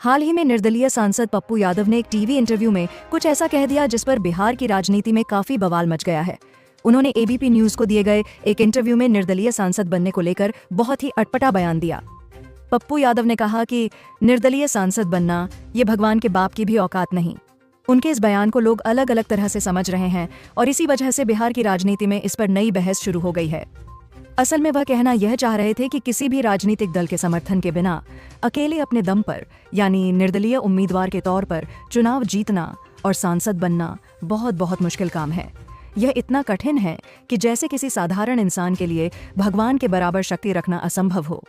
हाल ही में निर्दलीय सांसद पप्पू यादव ने एक टीवी इंटरव्यू में कुछ ऐसा कह दिया जिस पर बिहार की राजनीति में काफी बवाल मच गया है। उन्होंने एबीपी न्यूज को दिए गए एक इंटरव्यू में निर्दलीय सांसद बनने को लेकर बहुत ही अटपटा बयान दिया। पप्पू यादव ने कहा कि निर्दलीय सांसद बनना ये भगवान के बाप की भी औकात नहीं। उनके इस बयान को लोग अलग अलग तरह से समझ रहे हैं और इसी वजह से बिहार की राजनीति में इस पर नई बहस शुरू हो गई है। असल में वह कहना यह चाह रहे थे कि किसी भी राजनीतिक दल के समर्थन के बिना अकेले अपने दम पर यानी निर्दलीय उम्मीदवार के तौर पर चुनाव जीतना और सांसद बनना बहुत बहुत मुश्किल काम है। यह इतना कठिन है कि जैसे किसी साधारण इंसान के लिए भगवान के बराबर शक्ति रखना असंभव हो।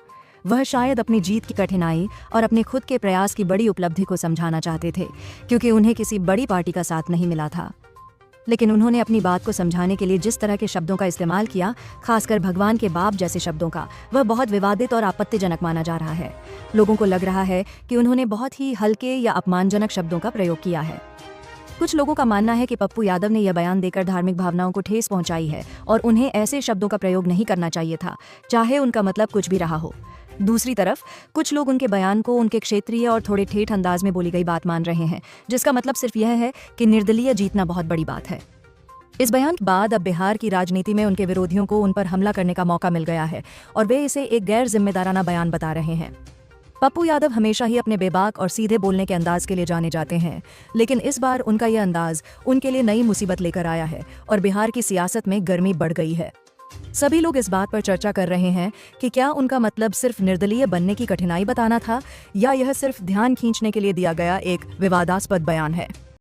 वह शायद अपनी जीत की कठिनाई और अपने खुद के प्रयास की बड़ी उपलब्धि को समझाना चाहते थे, क्योंकि उन्हें किसी बड़ी पार्टी का साथ नहीं मिला था। लेकिन उन्होंने अपनी बात को समझाने के लिए जिस तरह के शब्दों का इस्तेमाल किया, खासकर भगवान के बाप जैसे शब्दों का, वह बहुत विवादित और आपत्तिजनक माना जा रहा है। लोगों को लग रहा है कि उन्होंने बहुत ही हल्के या अपमानजनक शब्दों का प्रयोग किया है। कुछ लोगों का मानना है कि पप्पू यादव ने यह बयान देकर धार्मिक भावनाओं को ठेस पहुंचाई है और उन्हें ऐसे शब्दों का प्रयोग नहीं करना चाहिए था, चाहे उनका मतलब कुछ भी रहा हो। दूसरी तरफ कुछ लोग उनके बयान को उनके क्षेत्रीय और थोड़े ठेठ अंदाज में बोली गई बात मान रहे हैं, जिसका मतलब सिर्फ यह है कि निर्दलीय जीतना बहुत बड़ी बात है। इस बयान के बाद अब बिहार की राजनीति में उनके विरोधियों को उन पर हमला करने का मौका मिल गया है और वे इसे एक गैर जिम्मेदाराना बयान बता रहे हैं। पप्पू यादव हमेशा ही अपने बेबाक और सीधे बोलने के अंदाज के लिए जाने जाते हैं, लेकिन इस बार उनका यह अंदाज उनके लिए नई मुसीबत लेकर आया है और बिहार की सियासत में गर्मी बढ़ गई है। सभी लोग इस बात पर चर्चा कर रहे हैं कि क्या उनका मतलब सिर्फ निर्दलीय बनने की कठिनाई बताना था या यह सिर्फ ध्यान खींचने के लिए दिया गया एक विवादास्पद बयान है।